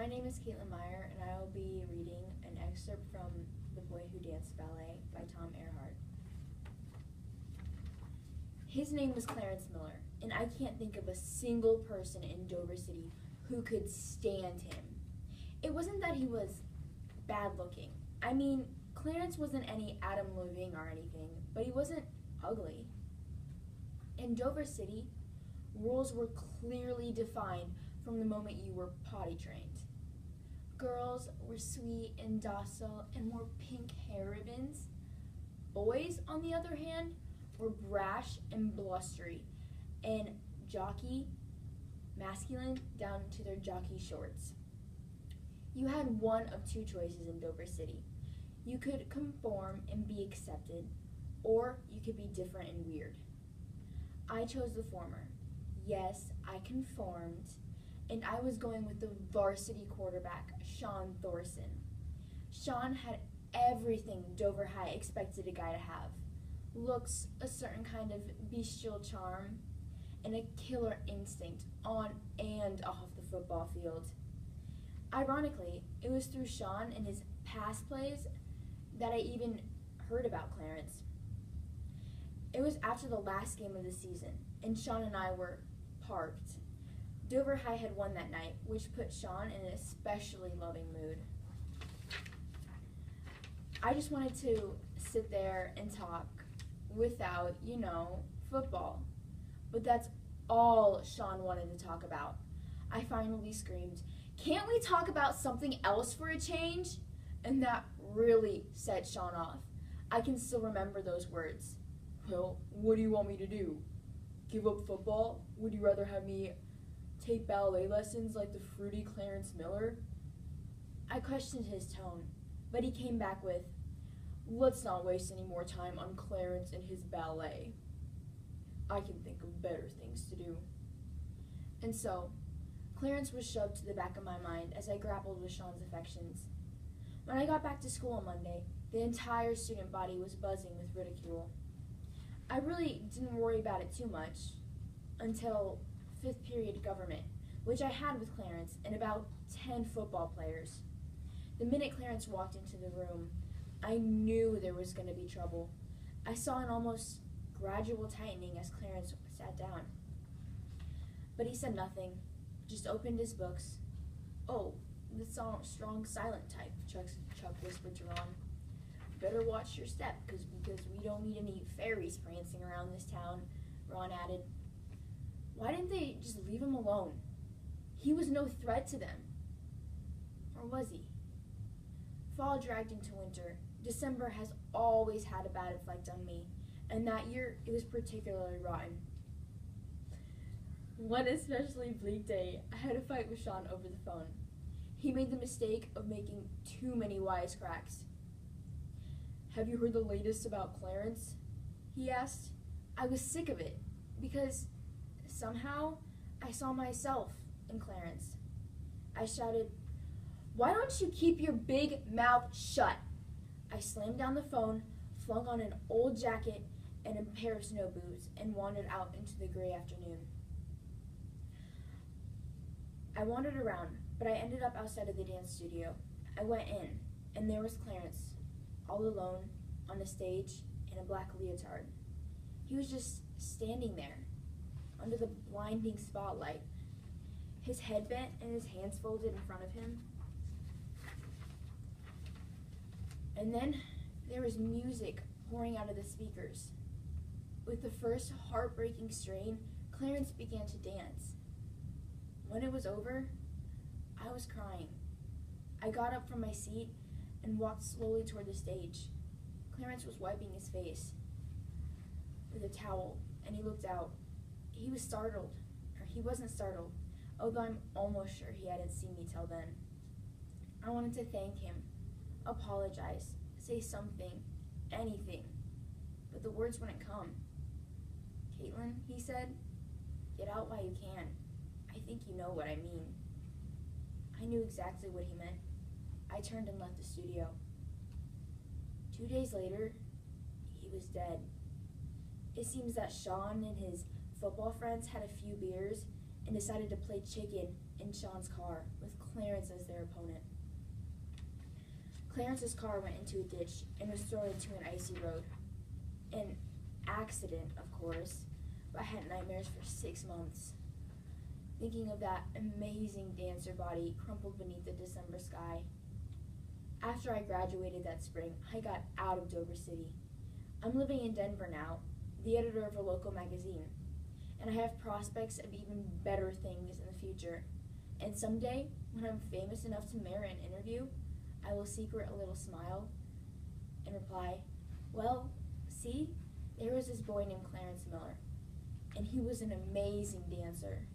My name is Katelin and I will be reading an excerpt from The Boy Who Danced Ballet by Tom Earhart. His name was Clarence Miller, and I can't think of a single person in Dover City who could stand him. It wasn't that he was bad looking. I mean, Clarence wasn't any Adam Levine or anything, but he wasn't ugly. In Dover City, rules were clearly defined from the moment you were potty trained. Girls were sweet and docile and wore pink hair ribbons. Boys, on the other hand, were brash and blustery and jockey, masculine down to their jockey shorts. You had one of two choices in Dover City. You could conform and be accepted, or you could be different and weird. I chose the former. Yes, I conformed, and I was going with the varsity quarterback, Sean Thorson. Sean had everything Dover High expected a guy to have. Looks, a certain kind of bestial charm, and a killer instinct on and off the football field. Ironically, it was through Sean and his pass plays that I even heard about Clarence. It was after the last game of the season, and Sean and I were parked. Dover High had won that night, which put Sean in an especially loving mood. I just wanted to sit there and talk without, football. But that's all Sean wanted to talk about. I finally screamed, "Can't we talk about something else for a change?" And that really set Sean off. I can still remember those words. "Well, what do you want me to do? Give up football? Would you rather have me take ballet lessons like the fruity Clarence Miller?" I questioned his tone, but he came back with, "Let's not waste any more time on Clarence and his ballet. I can think of better things to do." And so, Clarence was shoved to the back of my mind as I grappled with Sean's affections. When I got back to school on Monday, the entire student body was buzzing with ridicule. I really didn't worry about it too much until 5th period government, which I had with Clarence and about 10 football players. The minute Clarence walked into the room, I knew there was going to be trouble. I saw an almost gradual tightening as Clarence sat down. But he said nothing, just opened his books. "Oh, the strong silent type," Chuck whispered to Ron. "Better watch your step, because we don't need any fairies prancing around this town," Ron added. Why didn't they just leave him alone? He was no threat to them. Or was he? Fall dragged into winter. December has always had a bad effect on me, and that year it was particularly rotten. One especially bleak day, I had a fight with Sean over the phone. He made the mistake of making too many wisecracks. "Have you heard the latest about Clarence?" he asked. I was sick of it, because somehow I saw myself in Clarence. I shouted, "Why don't you keep your big mouth shut?" I slammed down the phone, flung on an old jacket and a pair of snow boots, and wandered out into the gray afternoon. I wandered around, but I ended up outside of the dance studio. I went in, and there was Clarence, all alone, on a stage, in a black leotard. He was just standing there, under the blinding spotlight, his head bent and his hands folded in front of him. And then there was music pouring out of the speakers. With the first heartbreaking strain, Clarence began to dance. When it was over, I was crying. I got up from my seat and walked slowly toward the stage. Clarence was wiping his face with a towel, and he looked out. He was startled, or he wasn't startled, although I'm almost sure he hadn't seen me till then. I wanted to thank him, apologize, say something, anything, but the words wouldn't come. "Katelin," he said, "get out while you can. I think you know what I mean." I knew exactly what he meant. I turned and left the studio. 2 days later, he was dead. It seems that Sean and his football friends had a few beers and decided to play chicken in Sean's car with Clarence as their their opponent. Clarence's car went into a ditch and was thrown into an icy road. An accident, of course, but I had nightmares for 6 months. Thinking of that amazing dancer body crumpled beneath the December sky. After I graduated that spring, I got out of Dover City. I'm living in Denver now, the editor of a local magazine, and I have prospects of even better things in the future. And someday, when I'm famous enough to merit an interview, I will secret a little smile and reply, well, see, there was this boy named Clarence Miller, and he was an amazing dancer.